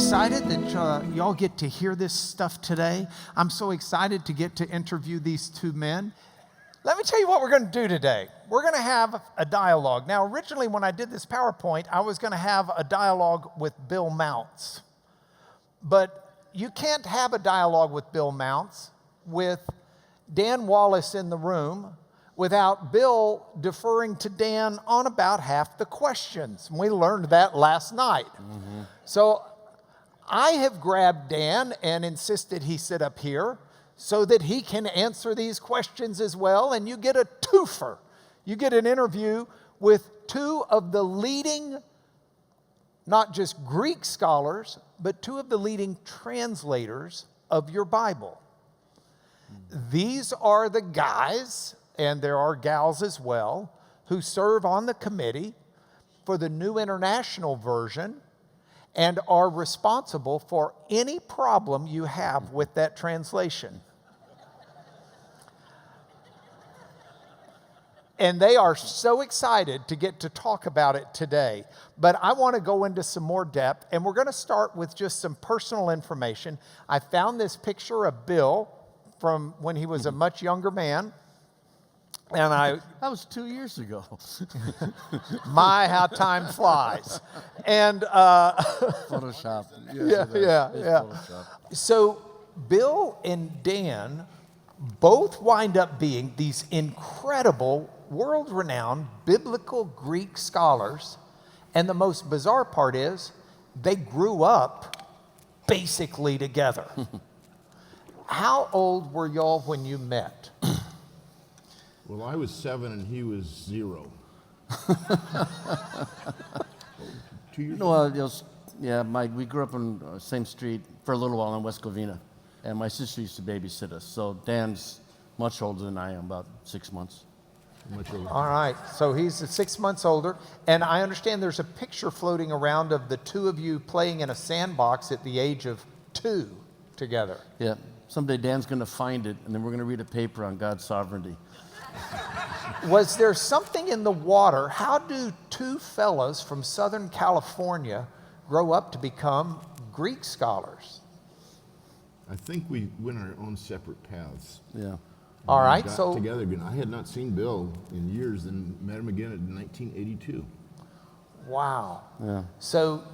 excited that y'all get to hear this stuff today. I'm so excited to get to interview these two men. Let me tell you what we're going to do today. We're going to have a dialogue. Now, originally when I did this PowerPoint, I was going to have a dialogue with Bill Mounce. But you can't have a dialogue with Bill Mounce with Dan Wallace in the room without Bill deferring to Dan on about half the questions. We learned that last night. Mm-hmm. So I have grabbed Dan and insisted he sit up here so that he can answer these questions as well, and you get a twofer. You get an interview with two of the leading, not just Greek scholars, but two of the leading translators of your Bible. These are the guys, and there are gals as well, who serve on the committee for the New International Version and are responsible for any problem you have with that translation. And they are so excited to get to talk about it today. But I want to go into some more depth, and we're going to start with just some personal information. I found this picture of Bill from when he was a much younger man. And that was 2 years ago. My, how time flies. And Photoshop. Yeah. Photoshop. So Bill and Dan both wind up being these incredible, world-renowned biblical Greek scholars. And the most bizarre part is they grew up basically together. How old were y'all when you met? Well, I was 7 and he was 0. 2 years ago? We grew up on the same street for a little while in West Covina, and my sister used to babysit us. So Dan's much older than I am, about 6 months. Much older. All right, so he's 6 months older, and I understand there's a picture floating around of the two of you playing in a sandbox at the age of 2 together. Yeah, someday Dan's going to find it, and then we're going to read a paper on God's sovereignty. Was there something in the water? How do two fellows from Southern California grow up to become Greek scholars? I think we went our own separate paths. Yeah. All right, got so together again. I had not seen Bill in years, and met him again in 1982. Wow. Yeah. So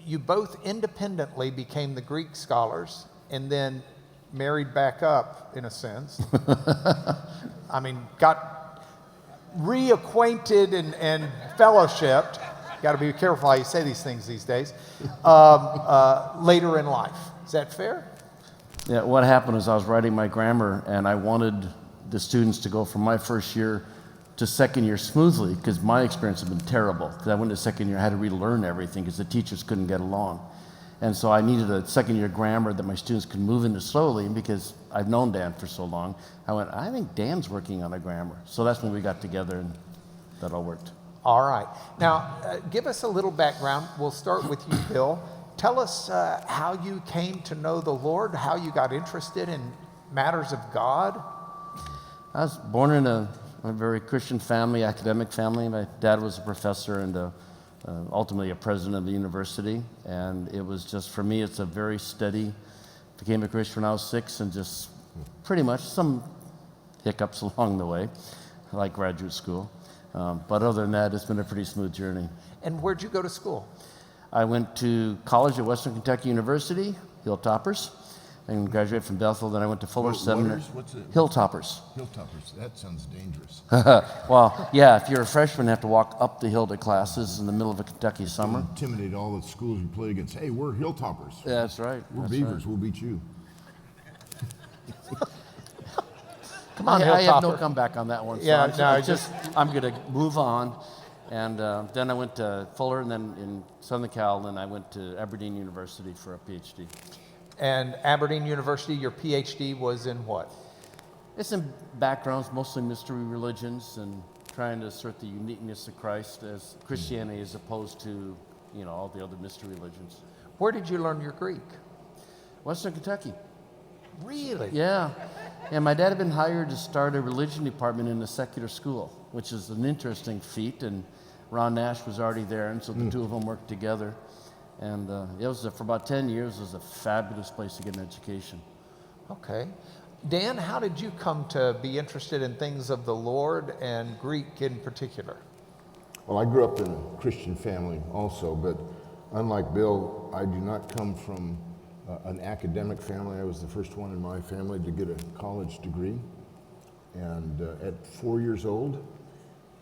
you both independently became the Greek scholars and then married back up, in a sense. I mean, got reacquainted and fellowshipped. Got to be careful how you say these things these days. Later in life. Is that fair? Yeah, what happened is I was writing my grammar, and I wanted the students to go from my first year to second year smoothly, because my experience had been terrible. Because I went to second year, I had to relearn everything because the teachers couldn't get along. And so I needed a second year grammar that my students could move into slowly, and because I've known Dan for so long, I went, I think Dan's working on a grammar. So that's when we got together, and that all worked. All right. Now, give us a little background. We'll start with you, Bill. Tell us how you came to know the Lord, how you got interested in matters of God. I was born in a very Christian family, academic family. My dad was a professor and ultimately a president of the university. And it was just, for me, it's a very steady, became a Christian when I was 6, and just pretty much some hiccups along the way, like graduate school. But other than that, it's been a pretty smooth journey. And where'd you go to school? I went to college at Western Kentucky University, Hilltoppers, and graduated from Bethel. Then I went to Fuller Seminary. What's it? Hilltoppers. Hilltoppers. That sounds dangerous. Well, yeah, if you're a freshman, you have to walk up the hill to classes in the middle of a Kentucky summer. Intimidate all the schools you play against. Hey, we're Hilltoppers. Yeah, that's right. We're that's Beavers. right. We'll beat you. Come on, I have no Hilltopper. comeback on that one. So Yeah, I'm going to move on. And then I went to Fuller, and then in Southern Cal, and I went to Aberdeen University for a PhD. And Aberdeen University, your PhD was in what? It's in backgrounds, mostly mystery religions, and trying to assert the uniqueness of Christ as Christianity as opposed to, all the other mystery religions. Where did you learn your Greek? Western Kentucky. Really? Yeah. And my dad had been hired to start a religion department in a secular school, which is an interesting feat. And Ron Nash was already there, and so the two of them worked together. And it was, for about 10 years, it was a fabulous place to get an education. Okay. Dan, how did you come to be interested in things of the Lord and Greek in particular? Well, I grew up in a Christian family also, but unlike Bill, I do not come from an academic family. I was the first one in my family to get a college degree. And at 4 years old,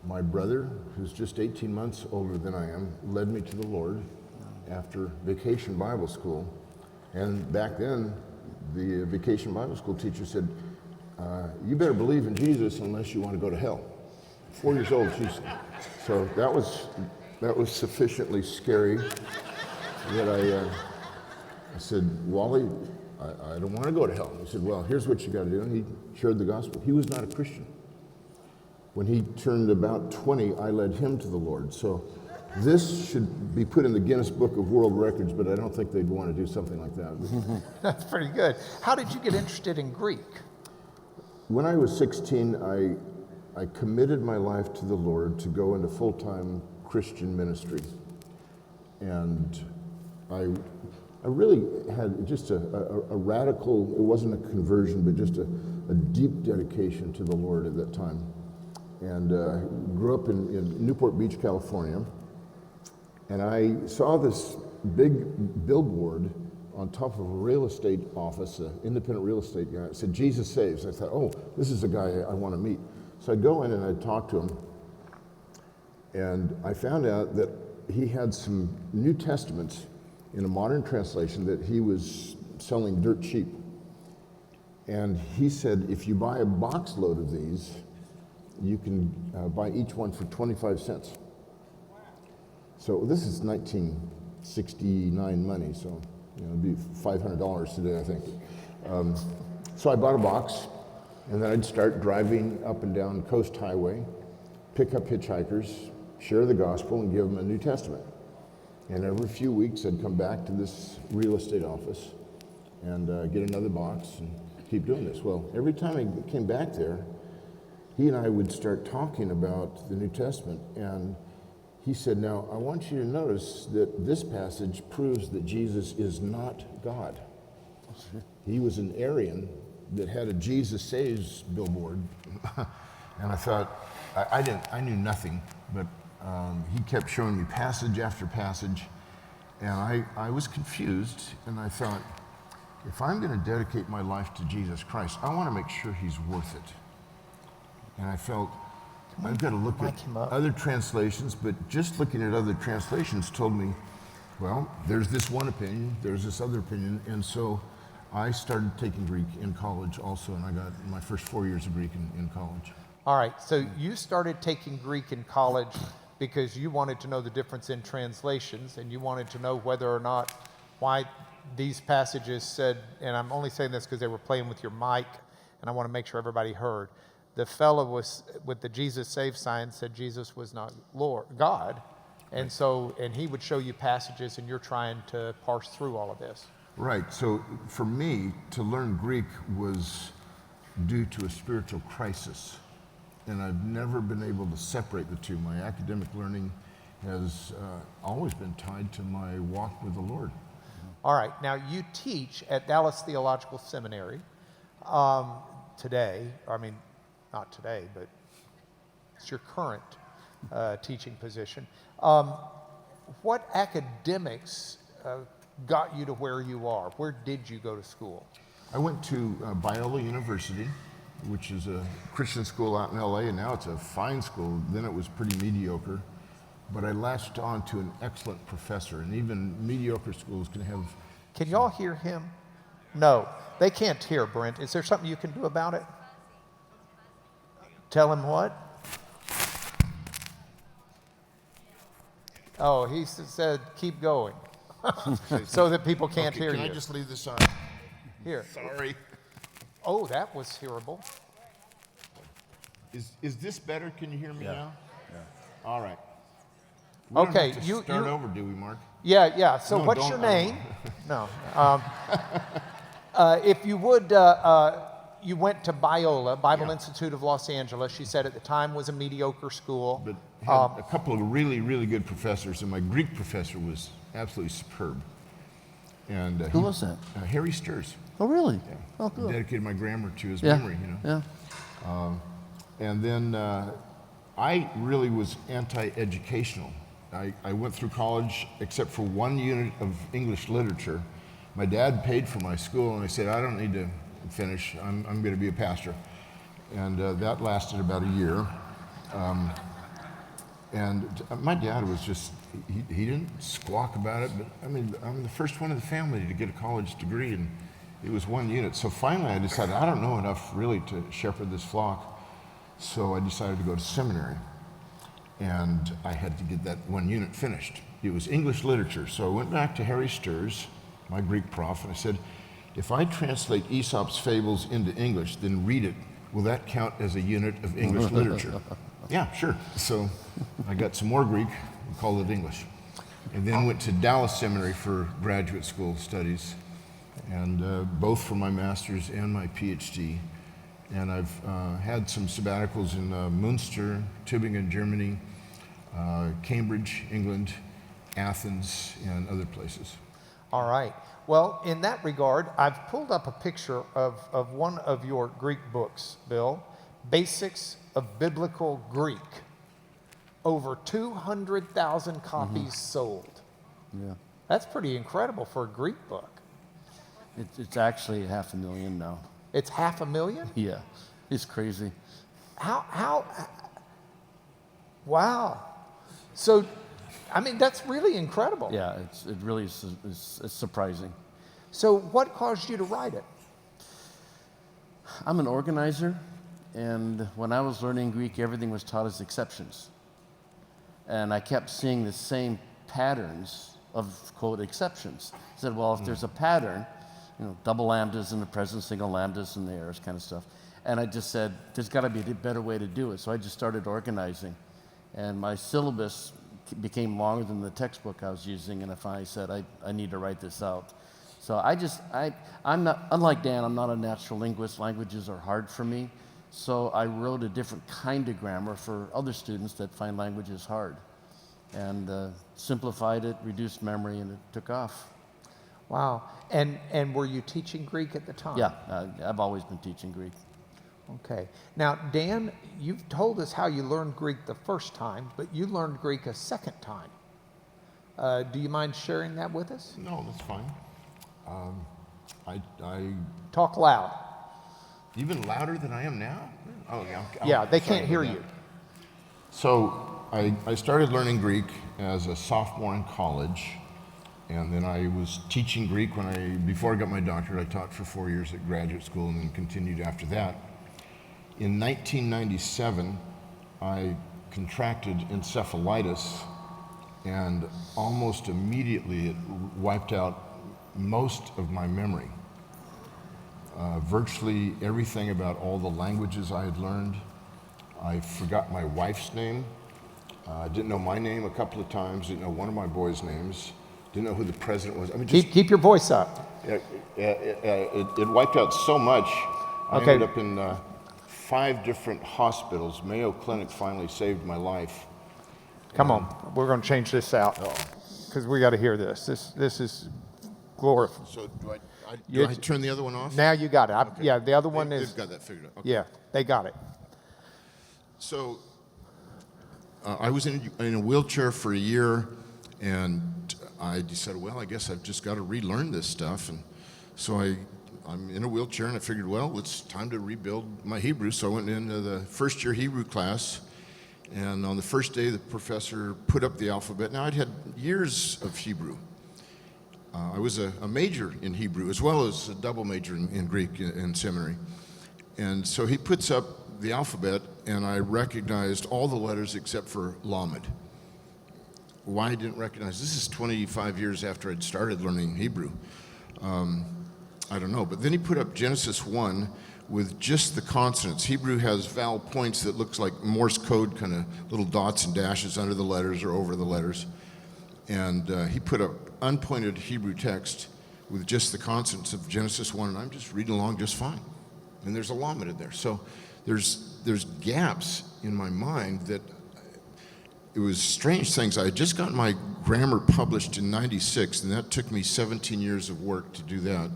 my brother, who's just 18 months older than I am, led me to the Lord after vacation Bible school. And back then, the vacation Bible school teacher said, you better believe in Jesus unless you want to go to hell. 4 years old, so that was sufficiently scary that I said, Wally, I don't want to go to hell. He said, well, here's what you got to do. And he shared the gospel. He was not a Christian. When he turned about 20, I led him to the Lord. So this should be put in the Guinness Book of World Records, but I don't think they'd want to do something like that. That's pretty good. How did you get interested in Greek? When I was 16, I committed my life to the Lord to go into full-time Christian ministry. And I really had just a radical, it wasn't a conversion, but just a deep dedication to the Lord at that time. And grew up in Newport Beach, California. And I saw this big billboard on top of a real estate office, an independent real estate guy. It said, Jesus saves. I thought, oh, this is a guy I want to meet. So I'd go in and I'd talk to him. And I found out that he had some New Testaments in a modern translation that he was selling dirt cheap. And he said, if you buy a box load of these, you can buy each one for 25 cents. So this is 1969 money, so it'd be $500 today, I think. So I bought a box, and then I'd start driving up and down Coast Highway, pick up hitchhikers, share the gospel, and give them a New Testament. And every few weeks, I'd come back to this real estate office and get another box and keep doing this. Well, every time I came back there, he and I would start talking about the New Testament, and he said, now, I want you to notice that this passage proves that Jesus is not God. He was an Arian that had a Jesus Saves billboard. And I thought, I knew nothing, but he kept showing me passage after passage, and I was confused, and I thought, if I'm going to dedicate my life to Jesus Christ, I want to make sure he's worth it. And I felt, I've got to look at other translations, but just looking at other translations told me, well, there's this one opinion, there's this other opinion, and so I started taking Greek in college also, and I got my first 4 years of Greek in college. All right, so you started taking Greek in college because you wanted to know the difference in translations, and you wanted to know whether or not why these passages said, and I'm only saying this because they were playing with your mic, and I want to make sure everybody heard. The fellow was with the Jesus Save sign said Jesus was not Lord, God. And so, and he would show you passages and you're trying to parse through all of this. Right, so for me, to learn Greek was due to a spiritual crisis. And I've never been able to separate the two. My academic learning has always been tied to my walk with the Lord. All right, now you teach at Dallas Theological Seminary today, not today, but it's your current teaching position. What academics got you to where you are? Where did you go to school? I went to Biola University, which is a Christian school out in LA, and now it's a fine school. Then it was pretty mediocre, but I latched on to an excellent professor, and even mediocre schools can have... Can y'all hear him? No, they can't hear, Brent. Is there something you can do about it? Tell him what? Oh, he said, keep going, so that people can't hear you. Can I just leave this on? Here. Sorry. Oh, that was hearable. Is this better? Can you hear me now? Yeah. All right. Okay, you start over, do we, Mark? Yeah. So No, what's don't. your name? No. If you would you went to Biola, Bible Yeah. Institute of Los Angeles. You said at the time was a mediocre school. But had a couple of really, really good professors, and my Greek professor was absolutely superb. And Who was that? Harry Stirs. Oh, really? Yeah. Oh, cool. Dedicated my grammar to his Yeah. memory, you know. Yeah. And then I really was anti-educational. I went through college except for one unit of English literature. My dad paid for my school, and I said, I don't need to finish. I'm going to be a pastor. And that lasted about a year. And my dad was just, he didn't squawk about it, but I mean, I'm the first one in the family to get a college degree, and it was one unit. So finally I decided I don't know enough really to shepherd this flock. So I decided to go to seminary. And I had to get that one unit finished. It was English literature. So I went back to Harry Stirs, my Greek prof, and I said, if I translate Aesop's fables into English, then read it. Will that count as a unit of English literature? Yeah, sure. So I got some more Greek and called it English. And then went to Dallas Seminary for graduate school studies, and both for my master's and my PhD. And I've had some sabbaticals in Münster, Tübingen, Germany, Cambridge, England, Athens, and other places. All right. Well, in that regard, I've pulled up a picture of one of your Greek books, Bill, Basics of Biblical Greek. Over 200,000 copies sold. Yeah. That's pretty incredible for a Greek book. It's actually 500,000 now. It's 500,000? Yeah. It's crazy. How, wow. So, I mean, that's really incredible. Yeah, it really is it's surprising. So what caused you to write it? I'm an organizer, and when I was learning Greek, everything was taught as exceptions. And I kept seeing the same patterns of, quote, exceptions. I said, well, if there's a pattern, you know, double lambdas in the present, single lambdas in the aorist kind of stuff. And I just said, there's got to be a better way to do it. So I just started organizing. And my syllabus became longer than the textbook I was using, and I finally said, I need to write this out. So I'm not, unlike Dan, I'm not a natural linguist. Languages are hard for me. So I wrote a different kind of grammar for other students that find languages hard. And simplified it, reduced memory, and it took off. Wow. And were you teaching Greek at the time? Yeah, I've always been teaching Greek. Okay. Now, Dan, you've told us how you learned Greek the first time, but you learned Greek a second time. Do you mind sharing that with us? No, that's fine. I Talk loud. even louder than I am now? Oh, yeah. Yeah, they sorry can't hear about you. that. So I started learning Greek as a sophomore in college, and then I was teaching Greek before I got my doctorate. I taught for 4 years at graduate school and then continued after that. In 1997, I contracted encephalitis, and almost immediately it wiped out most of my memory. Virtually everything about all the languages I had learned. I forgot my wife's name. Didn't know my name a couple of times. Didn't know one of my boys' names. Didn't know who the president was. I mean, just, Keep your voice up. it wiped out so much. I Okay. ended up in 5 different hospitals. Mayo Clinic finally saved my life. Come on. We're going to change this out because we got to hear this. This is glorious. So do You- I turn the other one off? Now you got it. Yeah, the other one They've is, got that figured out. Okay. yeah, they got it. So I was in a wheelchair for a year, and I decided, well, I guess I've just got to relearn this stuff. And so I'm in a wheelchair, and I figured, well, it's time to rebuild my Hebrew. So I went into the first year Hebrew class, and on the first day, the professor put up the alphabet. Now, I'd had years of Hebrew. I was a major in Hebrew, as well as a double major in Greek in seminary. And so he puts up the alphabet, and I recognized all the letters except for Lamed. Why I didn't recognize, this is 25 years after I'd started learning Hebrew. I don't know, but then he put up Genesis 1 with just the consonants. Hebrew has vowel points that looks like Morse code, kind of little dots and dashes under the letters or over the letters. And he put up unpointed Hebrew text with just the consonants of Genesis 1, and I'm just reading along just fine. and there's a nominative there. So there's gaps in my mind that it was strange things. I had just got my grammar published in '96, and that took me 17 years of work to do that.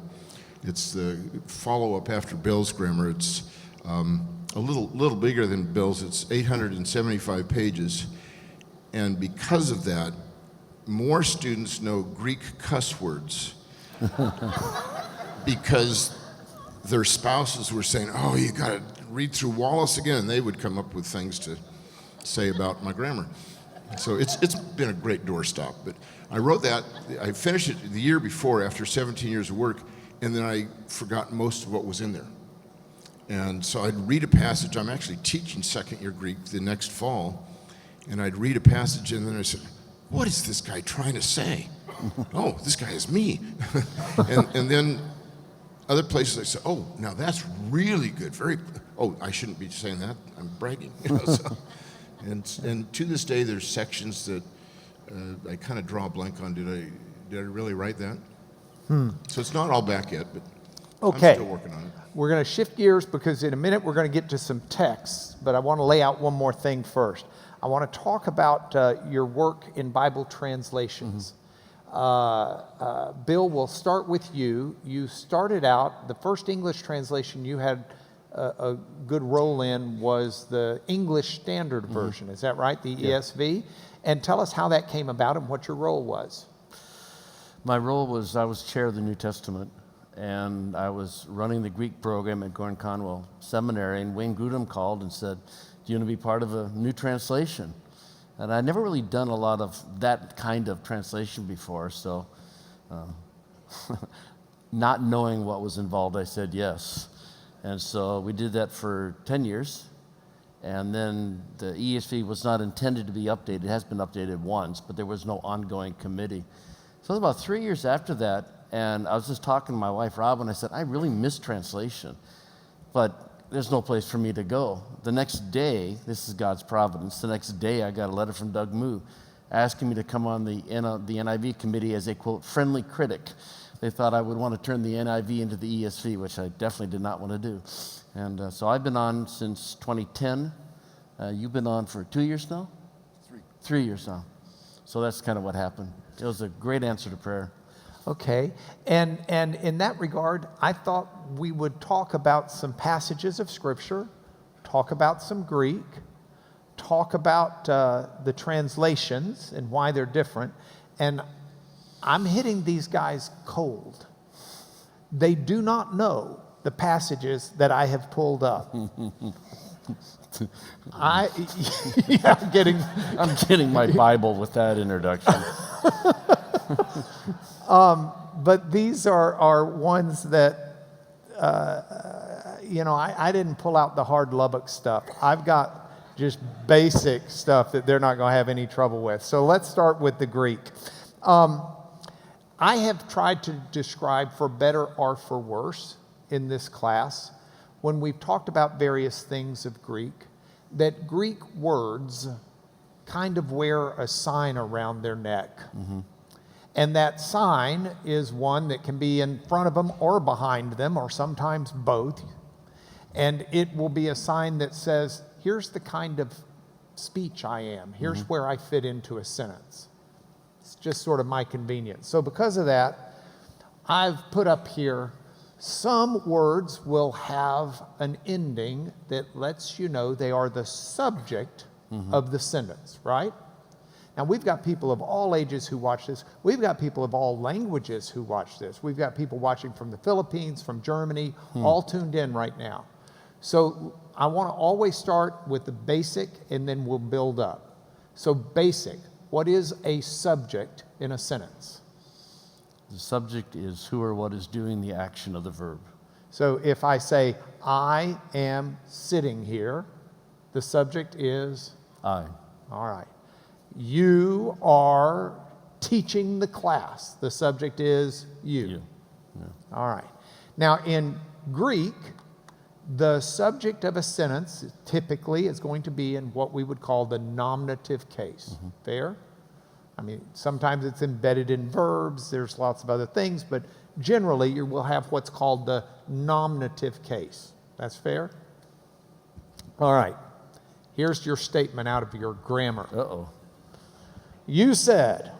It's the follow-up after Bill's grammar. It's a little bigger than Bill's. It's 875 pages, and because of that, more students know Greek cuss words because their spouses were saying, "Oh, you got to read through Wallace again," and they would come up with things to say about my grammar. So it's been a great doorstop. But I wrote that. I finished it the year before after 17 years of work, and then I forgot most of what was in there. And so I'd read a passage. I'm actually teaching second-year Greek the next fall, and I'd read a passage, and then I said, "What is this guy trying to say?" "Oh, this guy is me." and then other places I said, "Oh, now that's really good. Oh, I shouldn't be saying that. I'm bragging." So, and to this day, there's sections that I kind of draw a blank on. Did I really write that? So it's not all back yet, but Okay. I'm still working on it. We're going to shift gears because in a minute we're going to get to some texts, but I want to lay out one more thing first. I want to talk about your work in Bible translations. Bill, we'll start with you. You started out, the first English translation you had a good role in was the English Standard Version. Is that right? The ESV? And tell us how that came about and what your role was. My role was I was chair of the New Testament, and I was running the Greek program at Gordon Conwell Seminary, and Wayne Grudem called and said, "Do you want to be part of a new translation?" And I'd never really done a lot of that kind of translation before, so not knowing what was involved, I said yes. And so we did that for 10 years, and then the ESV was not intended to be updated. It has been updated once, but there was no ongoing committee. So it was about 3 years after that, and I was just talking to my wife, Rob, and I said, "I really miss translation, but there's no place for me to go." The next day, this is God's providence, the next day I got a letter from Doug Moo asking me to come on the NIV committee as a, quote, friendly critic. They thought I would want to turn the NIV into the ESV, which I definitely did not want to do. And so I've been on since 2010. You've been on for 2 years now? 3 years now. So that's kind of what happened. It was a great answer to prayer. Okay, and in that regard, I thought we would talk about some passages of Scripture, talk about some Greek, talk about the translations and why they're different, and I'm hitting these guys cold. They do not know the passages that I have pulled up. I'm getting my Bible with that introduction. But these are ones that, I didn't pull out the hard Lubbock stuff. I've got just basic stuff that they're not going to have any trouble with. So let's start with the Greek. I have tried to describe, for better or for worse, in this class, when we've talked about various things of Greek, that Greek words kind of wear a sign around their neck. And that sign is one that can be in front of them or behind them, or sometimes both. And it will be a sign that says, here's the kind of speech I am. Here's where I fit into a sentence. It's just sort of my convenience. So because of that, I've put up here, some words will have an ending that lets you know they are the subject of the sentence, right? Now, we've got people of all ages who watch this. We've got people of all languages who watch this. We've got people watching from the Philippines, from Germany, all tuned in right now. So I want to always start with the basic, and then we'll build up. So basic, what is a subject in a sentence? The subject is who or what is doing the action of the verb. So if I say, I am sitting here, the subject is? I. All right. You are teaching the class. The subject is you. Yeah. All right. Now, in Greek, the subject of a sentence typically is going to be in what we would call the nominative case. Fair? I mean, sometimes it's embedded in verbs. There's lots of other things, but generally you will have what's called the nominative case. That's fair? All right. Here's your statement out of your grammar. Uh-oh. You said,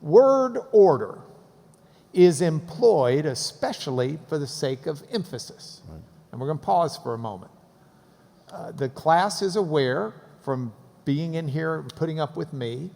word order is employed especially for the sake of emphasis. Right. And we're going to pause for a moment. The class is aware from being in here and putting up with me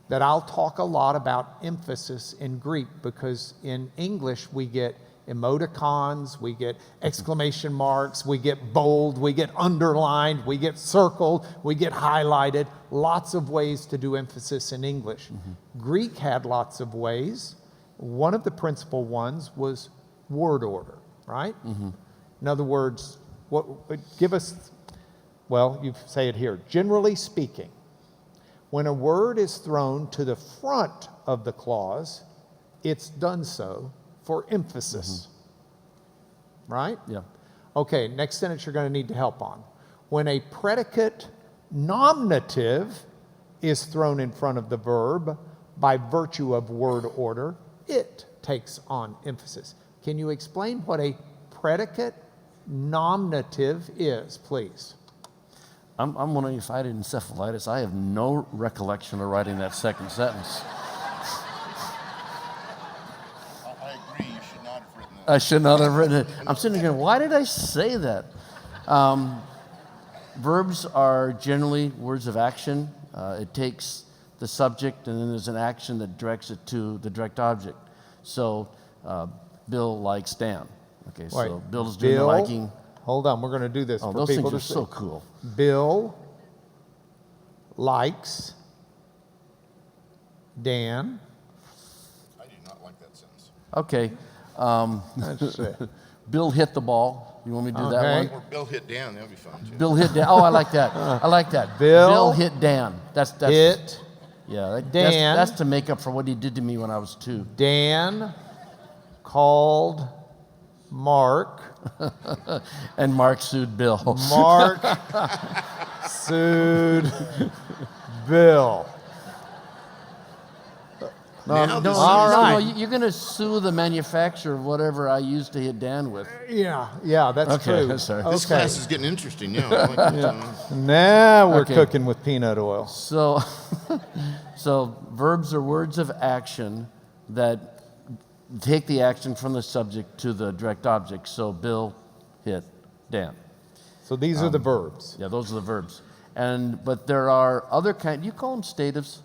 that I'll talk a lot about emphasis in Greek, because in English we get emoticons, we get exclamation marks, we get bold, we get underlined, we get circled, we get highlighted. Lots of ways to do emphasis in English. Greek had lots of ways. One of the principal ones was word order, right? In other words, give us, well, you say it here. Generally speaking, when a word is thrown to the front of the clause, it's done so for emphasis. Right? Yeah. Okay, next sentence you're going to need to help on. When a predicate nominative is thrown in front of the verb by virtue of word order, it takes on emphasis. Can you explain what a predicate nominative is, please? I'm wondering if I had encephalitis. I have no recollection of writing that second sentence. I agree, you should not have written that. I should not have written it. I'm sitting here, why did I say that? Verbs are generally words of action. It takes the subject, and then there's an action that directs it to the direct object. So, Bill likes Dan. Okay, so Right. Bill's doing the liking. Hold on, we're going to do this Oh, for those people things to are see. so cool. Bill likes Dan. I do not like that sentence. Okay. Let's see. Bill hit the ball. You want me to do that Okay. one? Or Bill hit Dan, that would be fun too. Bill hit Dan. Oh, I like that. I like that. Bill hit Dan. That's Hit yeah. Dan. That's to make up for what he did to me when I was 2. Dan called Mark. And Mark sued Bill. Mark sued Bill. Now this All is- right. You're going to sue the manufacturer of whatever I used to hit Dan with. Yeah, that's Okay, true. sorry. This Okay. class is getting interesting now. I like that. Now we're Okay. cooking with peanut oil. So, so verbs are words of action that take the action from the subject to the direct object. So Bill hit Dan. So these are the verbs. Yeah, those are the verbs. But there are other you call them statives?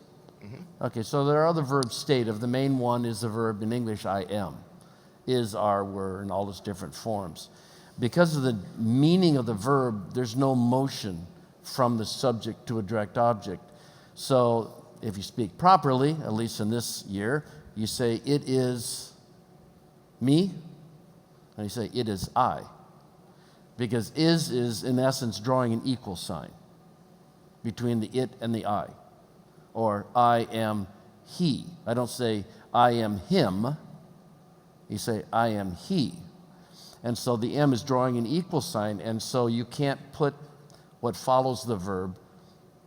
Okay, so there are other verbs stative. The main one is the verb in English, I am. Is, are, were, and all its different forms. Because of the meaning of the verb, there's no motion from the subject to a direct object. So if you speak properly, at least in this year, you say, it is me, and you say, it is I. Because is in essence drawing an equal sign between the it and the I. Or I am he. I don't say I am him. You say I am he. And so the M is drawing an equal sign, and so you can't put what follows the verb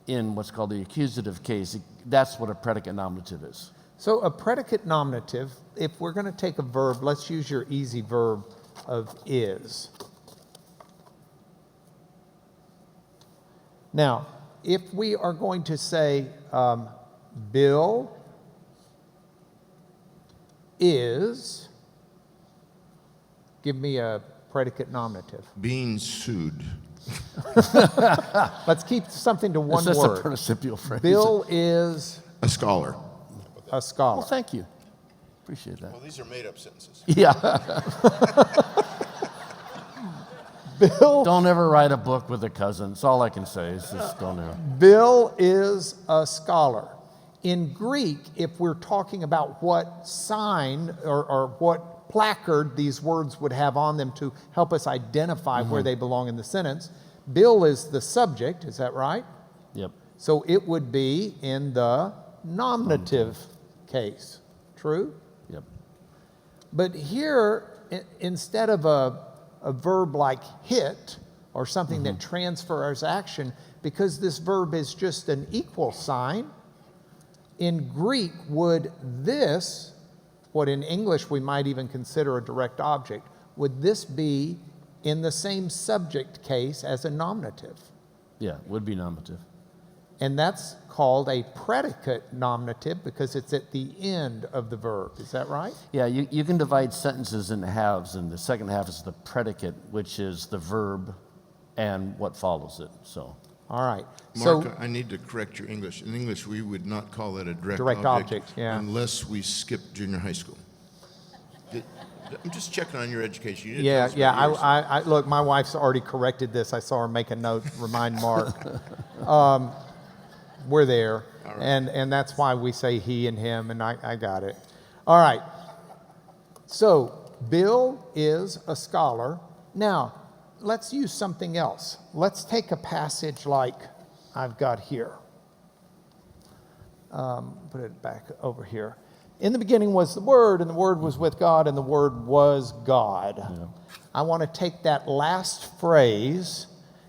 in what's called the accusative case. That's what a predicate nominative is. So a predicate nominative, if we're going to take a verb, let's use your easy verb of is. Now, if we are going to say Bill is, give me a predicate nominative. Being sued. Let's keep something to one That's a word. participial phrase. Bill is A scholar. a scholar. Well, thank you. Appreciate that. Well, these are made up sentences. Yeah. Bill Don't ever write a book with a cousin. That's all I can say. Is just don't ever. Bill is a scholar. In Greek, if we're talking about what sign or what placard these words would have on them to help us identify where they belong in the sentence, Bill is the subject, is that right? Yep. So it would be in the nominative case. True? Yep. But here, instead of a verb like hit or something that transfers action, because this verb is just an equal sign, in Greek, would this, what in English we might even consider a direct object, would this be in the same subject case as a nominative. Yeah, would be nominative. And that's called a predicate nominative because it's at the end of the verb. Is that right? Yeah, you can divide sentences into halves, and the second half is the predicate, which is the verb and what follows it. So, all right. Mark, So I need to correct your English. In English, we would not call that a direct object, yeah. unless we skipped junior high school. I'm just checking on your education. You didn't yeah, tell us about yours. I look, my wife's already corrected this. I saw her make a note, remind Mark. We're there, right. and that's why we say he and him, and I got it. All right. So Bill is a scholar. Now, let's use something else. Let's take a passage like I've got here. Put it back over here. In the beginning was the Word, and the Word was with God, and the Word was God. Yeah. I want to take that last phrase,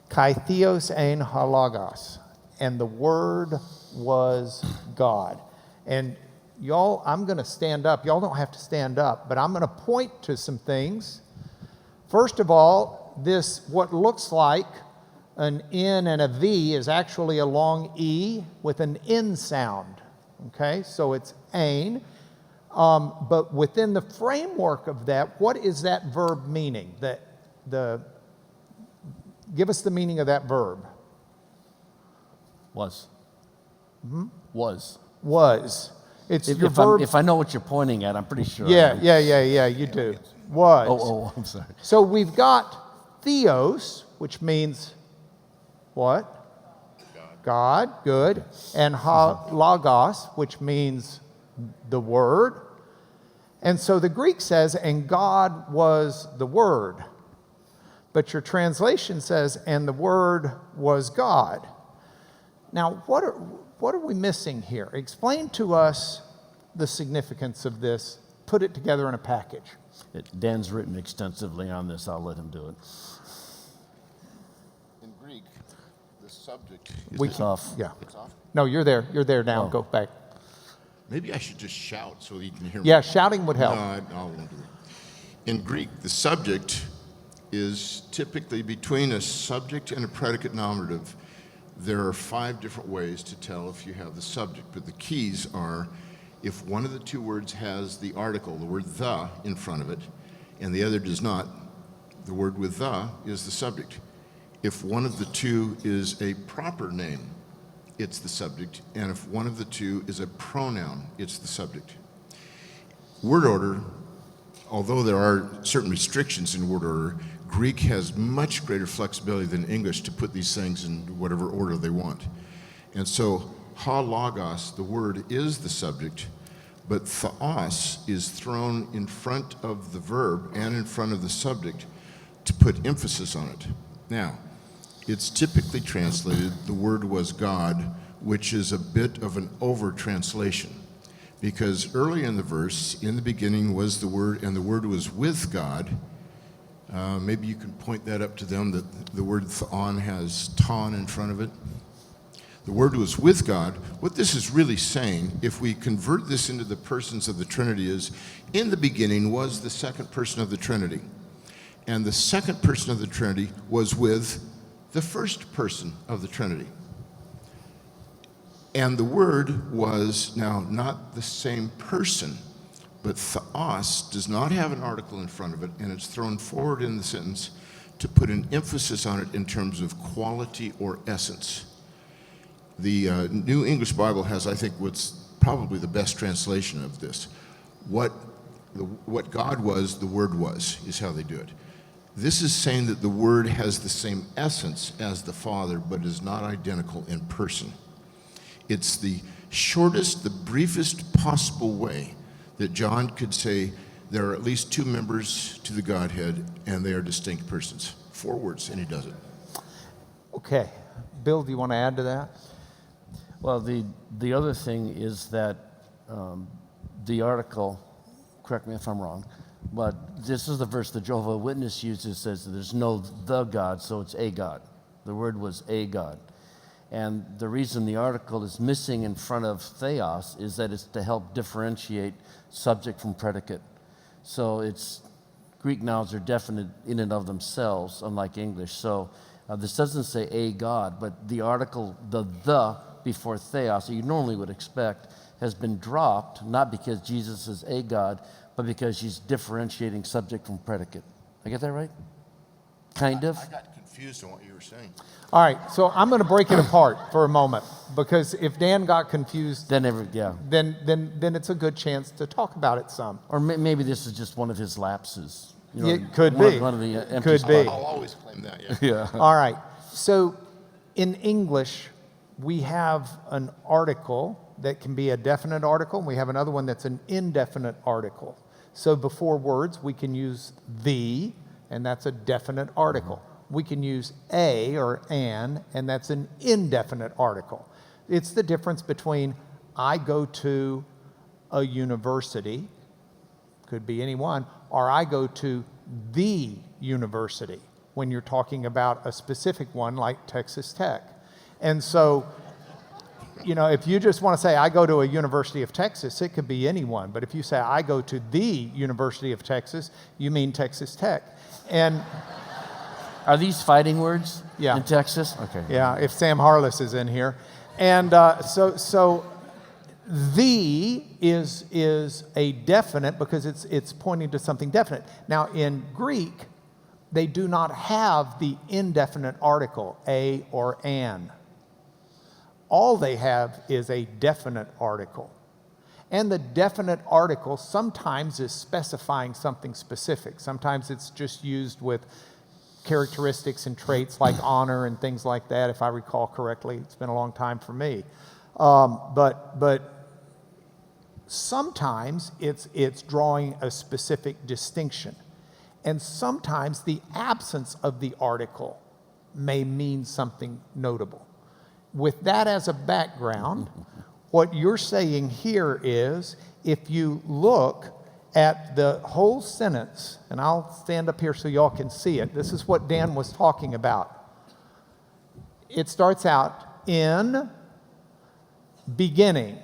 kai theos ein halagos, and the Word was God. And y'all, I'm going to stand up. Y'all don't have to stand up, but I'm going to point to some things. First of all, this, what looks like an N and a V, is actually a long E with an N sound. Okay, so it's ein. But within the framework of that, what is that verb meaning? Give us the meaning of that verb. Was. Mm-hmm. Was. Was. It's your verb. If I know what you're pointing at, I'm pretty sure. Yeah, you do. Was. Oh, I'm sorry. So we've got theos, which means what? God, good. And logos, which means the Word. And so the Greek says, and God was the Word. But your translation says, and the Word was God. Now, what are we missing here? Explain to us the significance of this. Put it together in a package. Dan's written extensively on this. I'll let him do it. In Greek, the subject is off. Yeah. It's off? No, you're there. You're there now. Oh. Go back. Maybe I should just shout so you can hear me. Yeah, shouting would help. No, I won't do that. In Greek, the subject is typically between a subject and a predicate nominative. There are 5 different ways to tell if you have the subject, but the keys are if one of the 2 words has the article, the word the, in front of it, and the other does not, the word with the is the subject. If one of the 2 is a proper name, it's the subject, and if one of the 2 is a pronoun, it's the subject. Word order, although there are certain restrictions in word order, Greek has much greater flexibility than English to put these things in whatever order they want. And so, ha logos, the word, is the subject, but theos is thrown in front of the verb and in front of the subject to put emphasis on it. Now, it's typically translated, the Word was God, which is a bit of an over-translation. Because early in the verse, in the beginning was the Word, and the Word was with God. Maybe you can point that up to them, that the word theon has ton in front of it. The Word was with God. What this is really saying, if we convert this into the persons of the Trinity, is in the beginning was the second person of the Trinity. And the second person of the Trinity was with the first person of the Trinity. And the Word was now not the same person, but theos does not have an article in front of it, and it's thrown forward in the sentence to put an emphasis on it in terms of quality or essence. The New English Bible has, I think, what's probably the best translation of this. What God was, the Word was, is how they do it. This is saying that the Word has the same essence as the Father, but is not identical in person. It's the shortest, the briefest possible way that John could say there are at least 2 members to the Godhead, and they are distinct persons. 4 words, and he does it. Okay. Bill, do you want to add to that? Well, the other thing is that the article, correct me if I'm wrong, but this is the verse the Jehovah's Witness uses, says that there's no the God, so it's a God. The word was a God. And the reason the article is missing in front of theos is that it's to help differentiate subject from predicate. So it's Greek nouns are definite in and of themselves, unlike English. So this doesn't say a God, but the article, the before theos, that you normally would expect, has been dropped, not because Jesus is a God, but because he's differentiating subject from predicate. I get that right? Kind of? I got confused on what you were saying. All right, so I'm going to break it apart for a moment, because if Dan got confused, Then then it's a good chance to talk about it some. Or maybe this is just one of his lapses. You know, It could one be. One of the empty Could be. spots. I'll always claim that, yeah. Yeah. All right, so in English, we have an article that can be a definite article, and we have another one that's an indefinite article. So before words, we can use the, and that's a definite article. We can use a or an, and that's an indefinite article. It's the difference between I go to a university, could be anyone, or I go to the university when you're talking about a specific one like Texas Tech. And so, you know, if you just want to say I go to a University of Texas, it could be anyone. But if you say I go to the University of Texas, you mean Texas Tech. And Are these fighting words Yeah. in Texas? Okay. yeah, if Sam Harless is in here. And so the is a definite because it's pointing to something definite. Now in Greek, they do not have the indefinite article, a or an. All they have is a definite article. And the definite article sometimes is specifying something specific. Sometimes it's just used with characteristics and traits like honor and things like that, if I recall correctly. It's been a long time for me. But sometimes it's drawing a specific distinction. And sometimes the absence of the article may mean something notable. With that as a background, what you're saying here is, if you look at the whole sentence, and I'll stand up here so y'all can see it. This is what Dan was talking about. It starts out in beginning.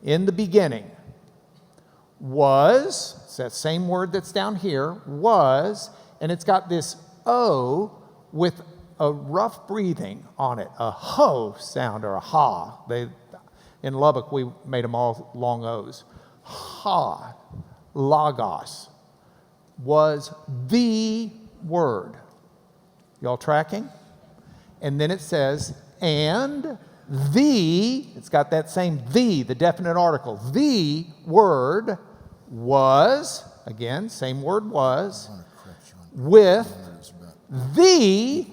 In the beginning was, it's that same word that's down here, was, and it's got this O with a rough breathing on it, a ho sound or a ha. In Lubbock, we made them all long O's. Ha, logos, was the word. Y'all tracking? And then it says, and it's got that same the definite article. The word was, again, same word was, with the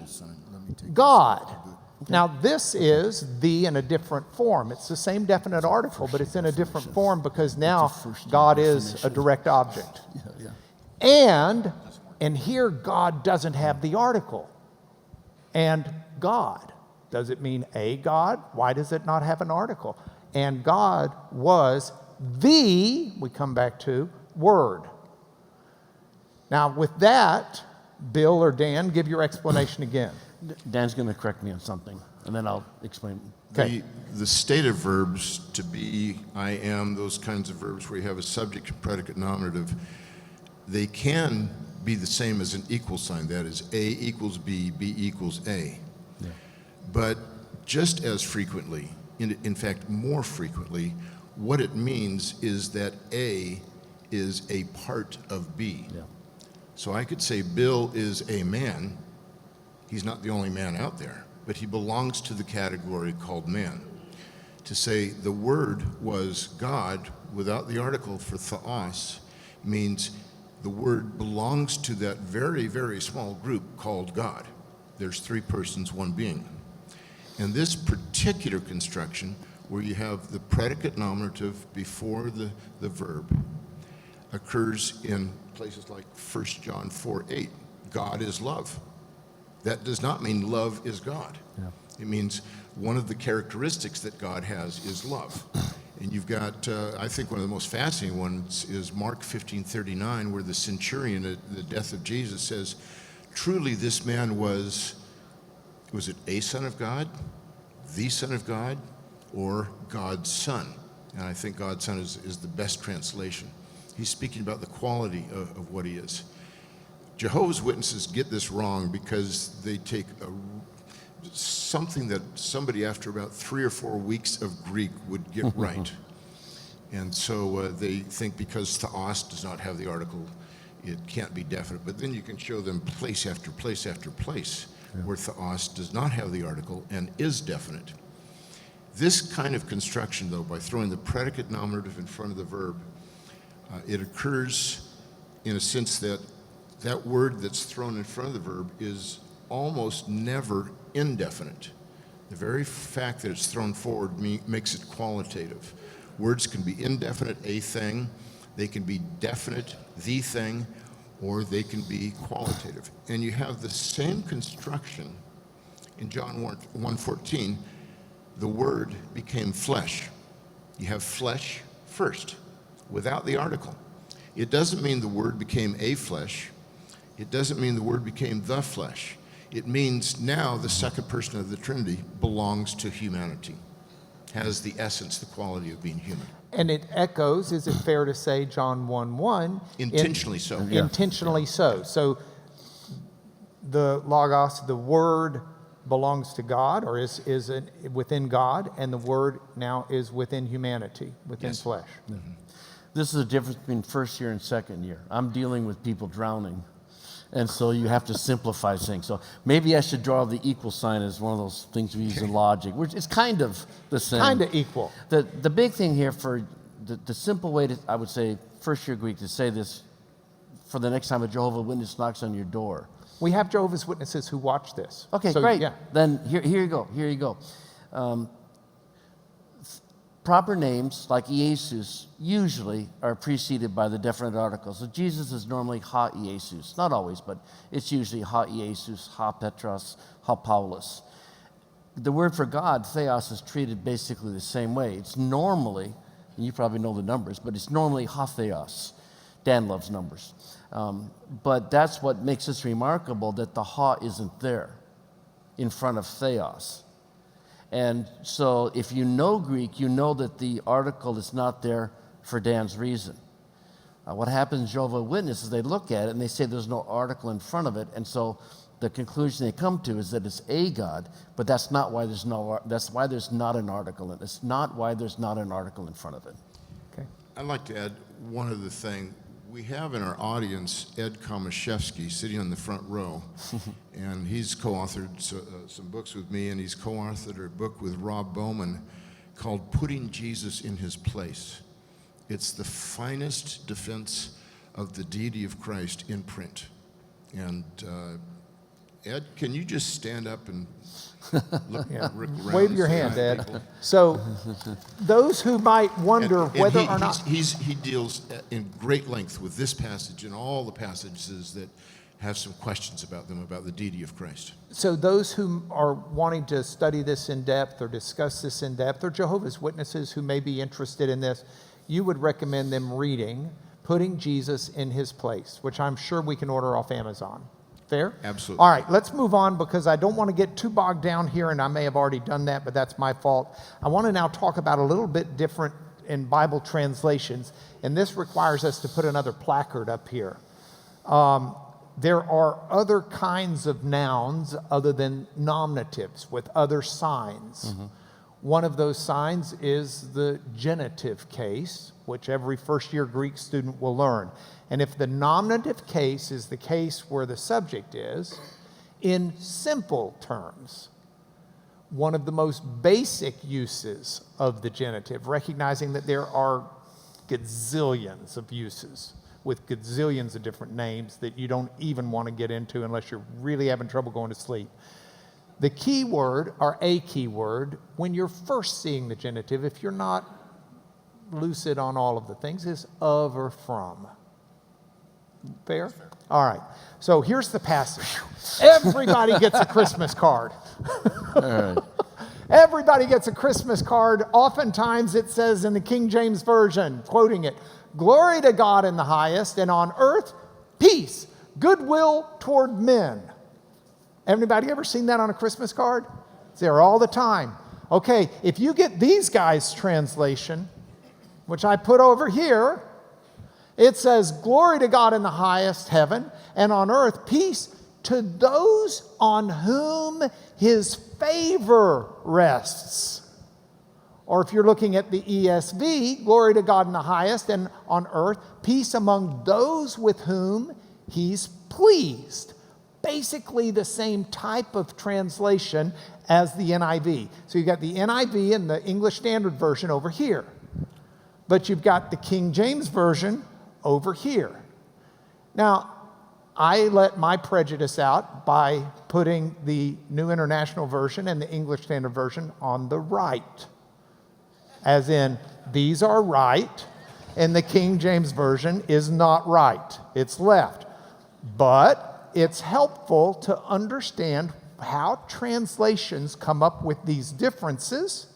God. Now, this is the in a different form. It's the same definite article, but it's in a different form because now God is a direct object. And here God doesn't have the article. And God. Does it mean a God? Why does it not have an article? And God was the, we come back to, Word. Now, with that, Bill or Dan, give your explanation again. Dan's going to correct me on something, and then I'll explain. Okay. The state of verbs, to be, I am, those kinds of verbs where you have a subject, predicate, nominative, they can be the same as an equal sign. That is, A equals B, B equals A. Yeah. But just as frequently, in fact, more frequently, what it means is that A is a part of B. Yeah. So I could say Bill is a man. He's not the only man out there, but he belongs to the category called man. To say the Word was God without the article for theos means the Word belongs to that very, very small group called God. There's three persons, one being. And this particular construction, where you have the predicate nominative before the verb, occurs in places like 1 John 4:8. God is love. That does not mean love is God. Yeah. It means one of the characteristics that God has is love. And you've got, I think one of the most fascinating ones is Mark 15:39, where the centurion at the death of Jesus says, truly this man was it a son of God, the Son of God, or God's Son? And I think God's Son is the best translation. He's speaking about the quality of what he is. Jehovah's Witnesses get this wrong because they take something that somebody after about 3 or 4 weeks of Greek would get right. And so they think because theos does not have the article, it can't be definite. But then you can show them place after place after place where theos does not have the article and is definite. This kind of construction, though, by throwing the predicate nominative in front of the verb, it occurs in a sense that that word that's thrown in front of the verb is almost never indefinite. The very fact that it's thrown forward makes it qualitative. Words can be indefinite, a thing, they can be definite, the thing, or they can be qualitative. And you have the same construction in John 1:14, the Word became flesh. You have flesh first, without the article. It doesn't mean the Word became a flesh. It doesn't mean the Word became the flesh. It means now the second person of the Trinity belongs to humanity, has the essence, the quality of being human. And it echoes, is it fair to say, John 1:1? Intentionally so. Intentionally so. So the Logos, the Word, belongs to God, or is within God, and the Word now is within humanity, within flesh. Mm-hmm. This is the difference between first year and second year. I'm dealing with people drowning, and so you have to simplify things. So maybe I should draw the equal sign as one of those things we use in logic, which is kind of the same. Kind of equal. The big thing here for the simple way to, I would say, first year Greek, to say this for the next time a Jehovah's Witness knocks on your door. We have Jehovah's Witnesses who watch this. Okay, so, great. Yeah. Then here you go. Proper names like Iesus usually are preceded by the definite article. So Jesus is normally ha Iesus. Not always, but it's usually ha Iesus, ha Petros, ha Paulus. The word for God, theos, is treated basically the same way. It's normally, and you probably know the numbers, but it's normally ha theos. Dan loves numbers. But that's what makes this remarkable, that the ha isn't there in front of theos. And so if you know Greek, you know that the article is not there for Dan's reason. What happens in Jehovah's Witnesses, they look at it and they say there's no article in front of it, and so the conclusion they come to is that it's a God, but that's not why that's why there's not an article in it. It's not why there's not an article in front of it. Okay. I'd like to add one other thing. We have in our audience Ed Komaszewski sitting on the front row, and he's co-authored some books with me, and he's co-authored a book with Rob Bowman called Putting Jesus in His Place. It's the finest defense of the deity of Christ in print. And Ed, can you just stand up and look around? Wave your and say hand, hi, Ed. people? So those who might wonder And whether or not... he deals in great length with this passage and all the passages that have some questions about them, about the deity of Christ. So those who are wanting to study this in depth or discuss this in depth, or Jehovah's Witnesses who may be interested in this, you would recommend them reading Putting Jesus in His Place, which I'm sure we can order off Amazon. Fair? Absolutely. All right, let's move on because I don't want to get too bogged down here, and I may have already done that, but that's my fault. I want to now talk about a little bit different in Bible translations, and this requires us to put another placard up here. There are other kinds of nouns other than nominatives with other signs. Mm-hmm. One of those signs is the genitive case, which every first-year Greek student will learn. And if the nominative case is the case where the subject is, in simple terms, one of the most basic uses of the genitive, recognizing that there are gazillions of uses with gazillions of different names that you don't even want to get into unless you're really having trouble going to sleep. The key word, or a key word, when you're first seeing the genitive, if you're not lucid on all of the things, is of or from. Fair? All right. So here's the passage. Everybody gets a Christmas card. All right. Everybody gets a Christmas card. Oftentimes it says in the King James Version, quoting it, "Glory to God in the highest, and on earth, peace, goodwill toward men." Everybody ever seen that on a Christmas card? It's there all the time. Okay, if you get these guys' translation, which I put over here, It says, glory to God in the highest heaven, and on earth peace to those on whom his favor rests. Or if you're looking at the ESV, glory to God in the highest, and on earth peace among those with whom he's pleased. Basically the same type of translation as the NIV. So you've got the NIV and the English Standard Version over here. But you've got the King James Version over here. Now, I let my prejudice out by putting the New International Version and the English Standard Version on the right. As in, these are right, and the King James Version is not right. It's left. But it's helpful to understand how translations come up with these differences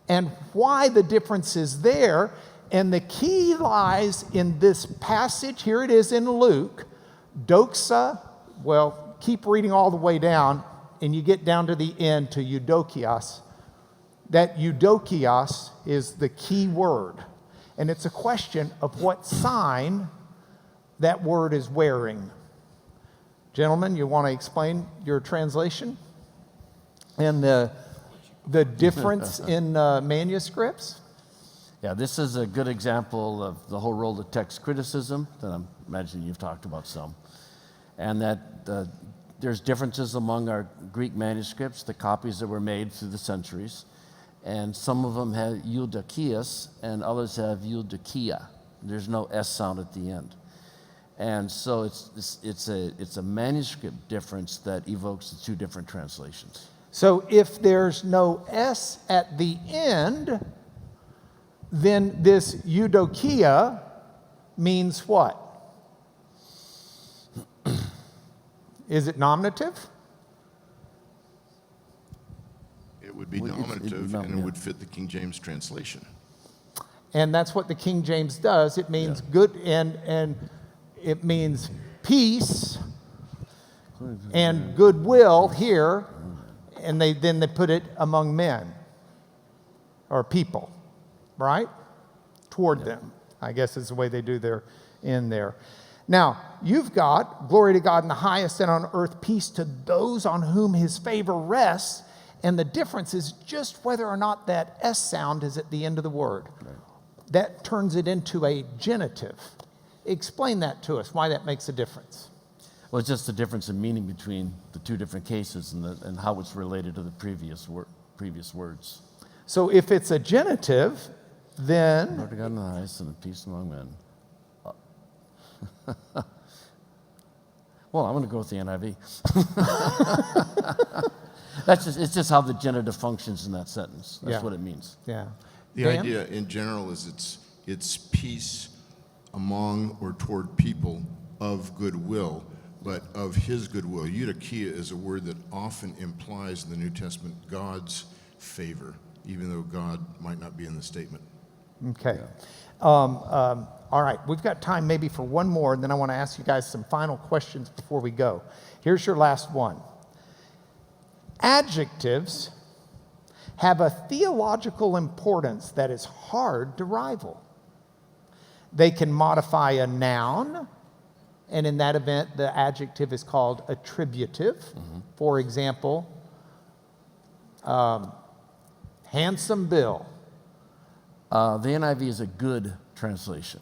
and why the difference is there. And the key lies in this passage. Here it is in Luke. Doxa, well, keep reading all the way down, and you get down to the end to eudokios. That eudokios is the key word. And it's a question of what sign that word is wearing. Gentlemen, you want to explain your translation and the difference in manuscripts? Yeah, this is a good example of the whole role of text criticism that I'm imagining you've talked about some. And that there's differences among our Greek manuscripts, the copies that were made through the centuries. And some of them have eudokios and others have eudokia. There's no S sound at the end. And so it's a manuscript difference that evokes the two different translations. So if there's no S at the end, then this eudokia means what? Is it nominative? It would be nominative, and it would fit the King James translation. And that's what the King James does. It means good, and it means peace and goodwill here, and then they put it among men or people, right? Toward them, I guess is the way they do their in there. Now, you've got glory to God in the highest, and on earth peace to those on whom his favor rests. And the difference is just whether or not that S sound is at the end of the word. Right. That turns it into a genitive. Explain that to us, why that makes a difference. Well, it's just the difference in meaning between the two different cases and how it's related to the previous words. So if it's a genitive, then... Lord God in the highest and peace among men. Well, I'm going to go with the NIV. It's just how the genitive functions in that sentence. That's what it means. Yeah. The idea in general is it's peace among or toward people of goodwill, but of his goodwill. Eudokia is a word that often implies in the New Testament God's favor, even though God might not be in the statement. Okay. All right, we've got time maybe for one more, and then I want to ask you guys some final questions before we go. Here's your last one. Adjectives have a theological importance that is hard to rival. They can modify a noun, and in that event, the adjective is called attributive. Mm-hmm. For example, handsome Bill. The NIV is a good translation.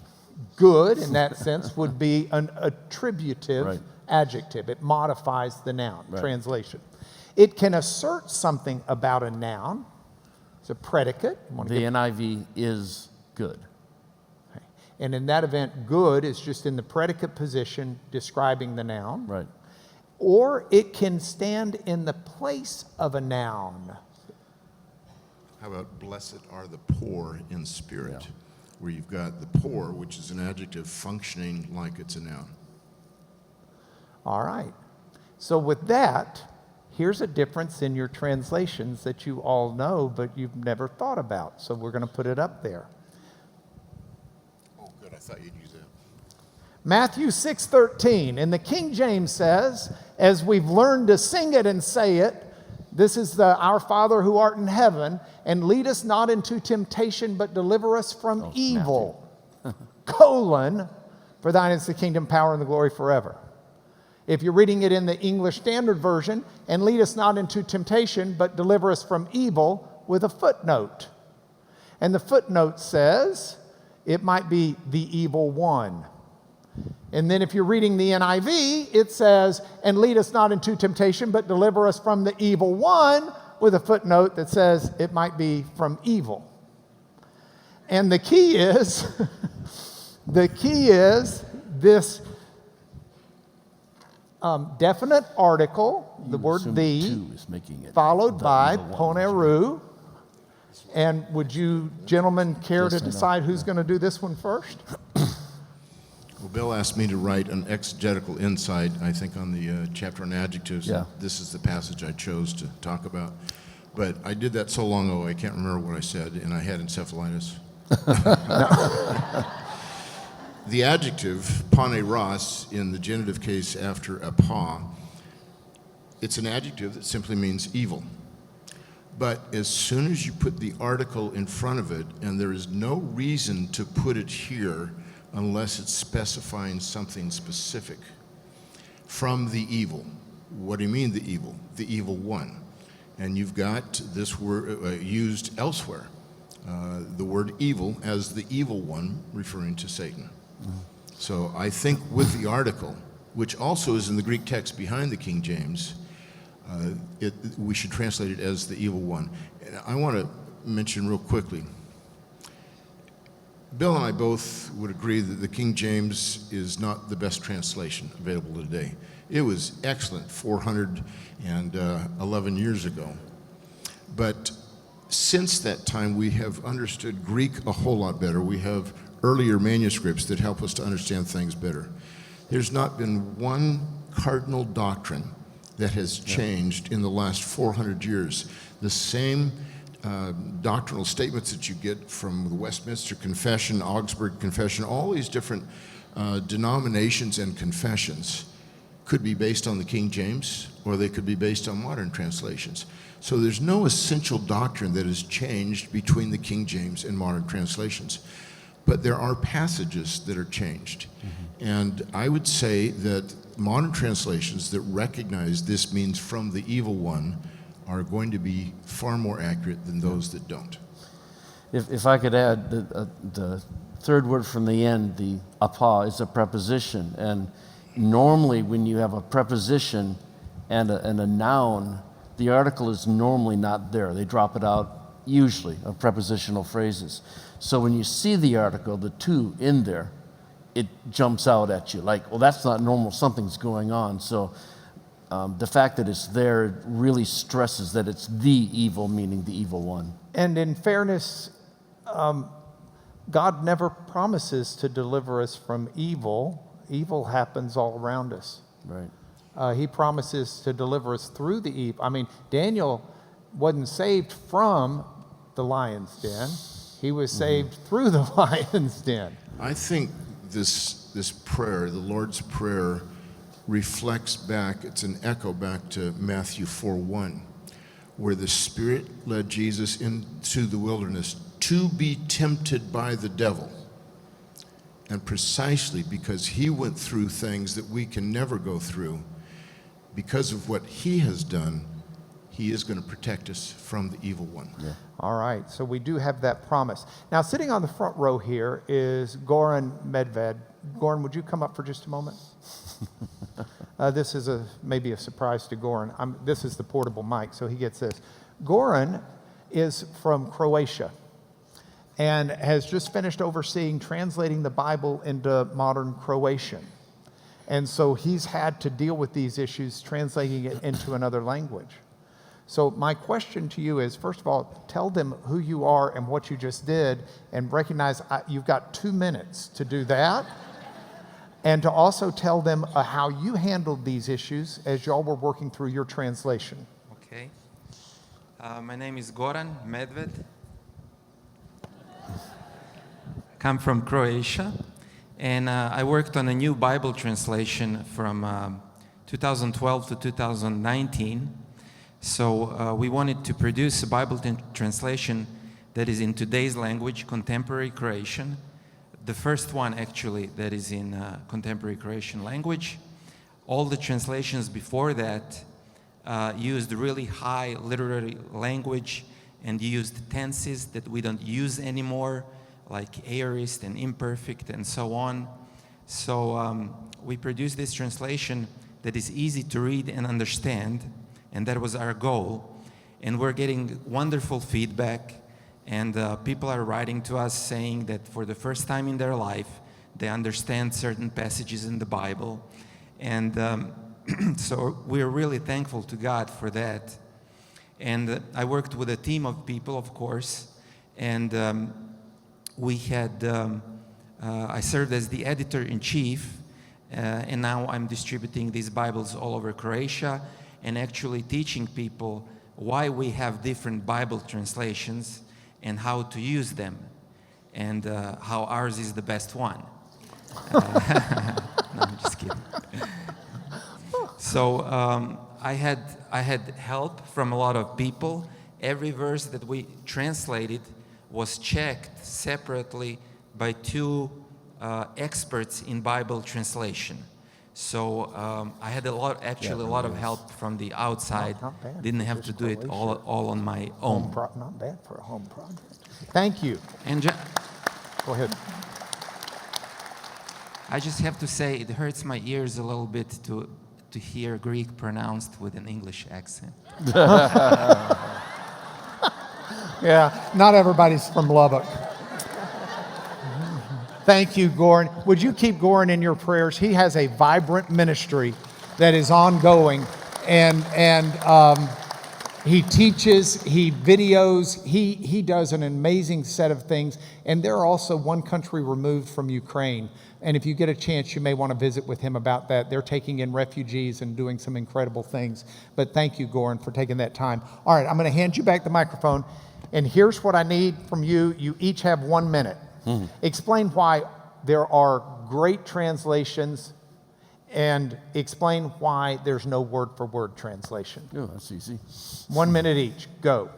Good, in that sense, would be an attributive adjective. It modifies the noun, translation. It can assert something about a noun. It's a predicate. The NIV is good. Okay. And in that event, good is just in the predicate position describing the noun. Right. Or it can stand in the place of a noun. How about blessed are the poor in spirit? Yeah. Where you've got the poor, which is an adjective, functioning like it's a noun. All right. So with that, here's a difference in your translations that you all know, but you've never thought about. So we're going to put it up there. Oh, good. I thought you'd use that. Matthew 6:13. And the King James says, as we've learned to sing it and say it, this is the Our Father who art in heaven, and lead us not into temptation, but deliver us from evil. colon, for thine is the kingdom, power, and the glory forever. If you're reading it in the English Standard Version, and lead us not into temptation, but deliver us from evil, with a footnote. And the footnote says, it might be the evil one. And then if you're reading the NIV, it says, and lead us not into temptation, but deliver us from the evil one, with a footnote that says it might be from evil. And the key is, this definite article, the word the, followed by poneru. And would you gentlemen care to decide who's going to do this one first? Well, Bill asked me to write an exegetical insight, I think, on the chapter on adjectives. Yeah. This is the passage I chose to talk about. But I did that so long ago, I can't remember what I said, and I had encephalitis. The adjective, poneros, in the genitive case after apa, it's an adjective that simply means evil. But as soon as you put the article in front of it, and there is no reason to put it here unless it's specifying something specific, from the evil. What do you mean the evil? The evil one. And you've got this word used elsewhere, the word evil as the evil one, referring to Satan. So I think with the article, which also is in the Greek text behind the King James, we should translate it as the evil one. And I want to mention real quickly, Bill and I both would agree that the King James is not the best translation available today. It was excellent 411 years ago. But since that time, we have understood Greek a whole lot better. We have earlier manuscripts that help us to understand things better. There's not been one cardinal doctrine that has changed in the last 400 years. The same doctrinal statements that you get from the Westminster Confession, Augsburg Confession, all these different denominations and confessions could be based on the King James, or they could be based on modern translations. So there's no essential doctrine that has changed between the King James and modern translations. But there are passages that are changed. And I would say that modern translations that recognize this means from the evil one are going to be far more accurate than those that don't. If I could add, the third word from the end, the apa, is a preposition. And normally when you have a preposition and a noun, the article is normally not there. They drop it out, usually, of prepositional phrases. So when you see the article, the to in there, it jumps out at you like, well, that's not normal, something's going on. So the fact that it's there really stresses that it's the evil, meaning the evil one. And in fairness, God never promises to deliver us from evil. Evil happens all around us. Right. He promises to deliver us through the evil. I mean, Daniel wasn't saved from the lion's den. He was saved through the lion's den. I think this prayer, the Lord's Prayer, reflects back, it's an echo back to Matthew 4:1, where the Spirit led Jesus into the wilderness to be tempted by the devil. And precisely because he went through things that we can never go through, because of what he has done, he is going to protect us from the evil one. Yeah. All right, so we do have that promise. Now, sitting on the front row here is Goran Medved. Goran, would you come up for just a moment? This is maybe a surprise to Goran. This is the portable mic, so he gets this. Goran is from Croatia and has just finished overseeing translating the Bible into modern Croatian. And so he's had to deal with these issues, translating it into another language. So my question to you is, first of all, tell them who you are and what you just did, and recognize you've got 2 minutes to do that, and to also tell them how you handled these issues as y'all were working through your translation. Okay. My name is Goran Medved. Come from Croatia, and I worked on a new Bible translation from 2012 to 2019. So we wanted to produce a Bible translation that is in today's language, contemporary Croatian, the first one actually that is in contemporary Croatian language. All the translations before that used really high literary language and used tenses that we don't use anymore, like aorist and imperfect and so on. So we produced this translation that is easy to read and understand, and that was our goal. And we're getting wonderful feedback, and people are writing to us saying that for the first time in their life, they understand certain passages in the Bible. And so we're really thankful to God for that. And I worked with a team of people, of course, and we had, I served as the editor-in-chief, and now I'm distributing these Bibles all over Croatia and actually teaching people why we have different Bible translations and how to use them, and how ours is the best one. No, I'm just kidding. So I had help from a lot of people. Every verse that we translated was checked separately by two experts in Bible translation. So I had a lot of help from the outside. Not bad. Didn't have to do it all on my own. Not bad for a home project. Thank you. And Go ahead. I just have to say, it hurts my ears a little bit to hear Greek pronounced with an English accent. Yeah, not everybody's from Lubbock. Thank you, Goran. Would you keep Goran in your prayers? He has a vibrant ministry that is ongoing, and he teaches, he videos, he does an amazing set of things, and they're also one country removed from Ukraine. And if you get a chance, you may want to visit with him about that. They're taking in refugees and doing some incredible things. But thank you, Goran, for taking that time. All right, I'm going to hand you back the microphone, and here's what I need from you. You each have 1 minute. Explain why there are great translations, and explain why there's no word-for-word translation. Oh, that's easy. 1 minute each. Go.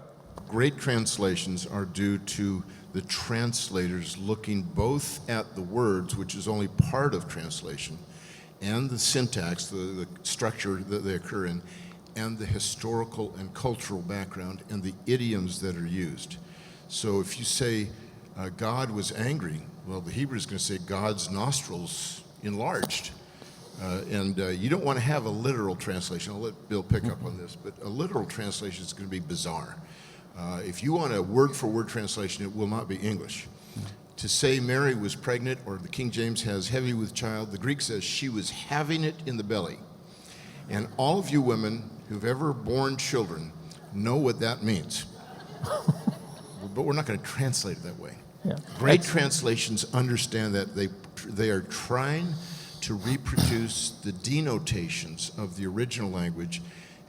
Great translations are due to the translators looking both at the words, which is only part of translation, and the syntax, the structure that they occur in, and the historical and cultural background and the idioms that are used. So if you say God was angry, well, the Hebrew is going to say God's nostrils enlarged. And you don't want to have a literal translation. I'll let Bill pick up on this, but a literal translation is going to be bizarre. If you want a word-for-word translation, it will not be English. To say Mary was pregnant, or the King James has heavy with child, the Greek says she was having it in the belly. And all of you women who've ever borne children know what that means. But we're not going to translate it that way. Yeah. Great translations understand that they are trying to reproduce the denotations of the original language,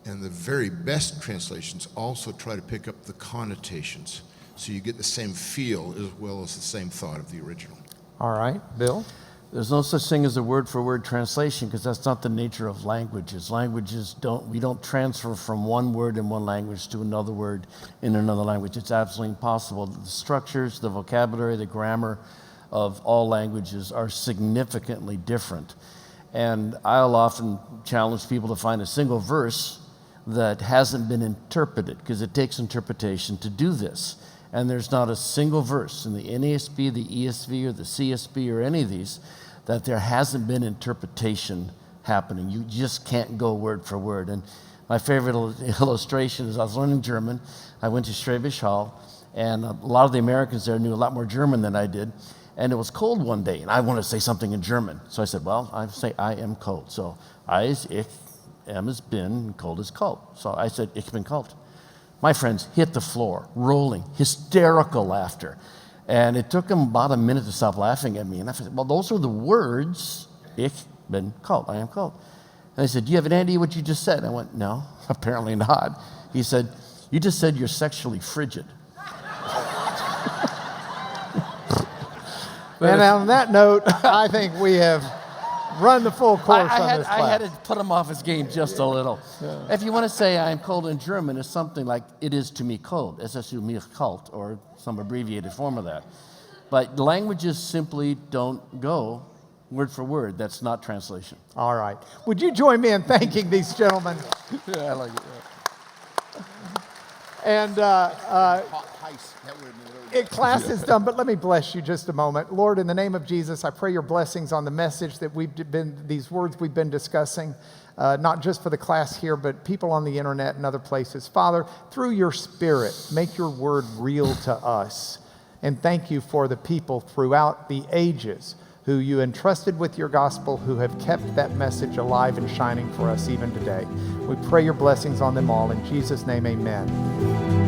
and the very best translations also try to pick up the connotations, so you get the same feel as well as the same thought of the original. All right, Bill? There's no such thing as a word-for-word translation, because that's not the nature of languages. We don't transfer from one word in one language to another word in another language. It's absolutely impossible. The structures, the vocabulary, the grammar of all languages are significantly different. And I'll often challenge people to find a single verse that hasn't been interpreted, because it takes interpretation to do this. And there's not a single verse in the NASB, the ESV, or the CSB, or any of these that there hasn't been interpretation happening. You just can't go word for word. And my favorite illustration is I was learning German. I went to Schwäbisch Hall, and a lot of the Americans there knew a lot more German than I did. And it was cold one day, and I wanted to say something in German. So I said, well, I say I am cold. So I is ich, am is bin, and cold is kalt. So I said, ich bin kalt. My friends hit the floor, rolling, hysterical laughter. And it took them about a minute to stop laughing at me. And I said, well, those are the words, ich bin kalt, I am cold. And they said, do you have an idea what you just said? I went, no, apparently not. He said, you just said you're sexually frigid. And on that note, I think we have run the full course on this class. I had to put him off his game just a little. Yeah. If you want to say I'm cold in German, it's something like, it is to me cold. Es ist zu mir kalt, or some abbreviated form of that. But languages simply don't go word for word. That's not translation. All right. Would you join me in thanking these gentlemen? Yeah, I like it. And class is done, but let me bless you just a moment. Lord, in the name of Jesus, I pray your blessings on the message that these words we've been discussing, not just for the class here, but people on the internet and other places. Father, through your Spirit, make your word real to us. And thank you for the people throughout the ages who you entrusted with your gospel, who have kept that message alive and shining for us even today. We pray your blessings on them all. In Jesus' name, amen.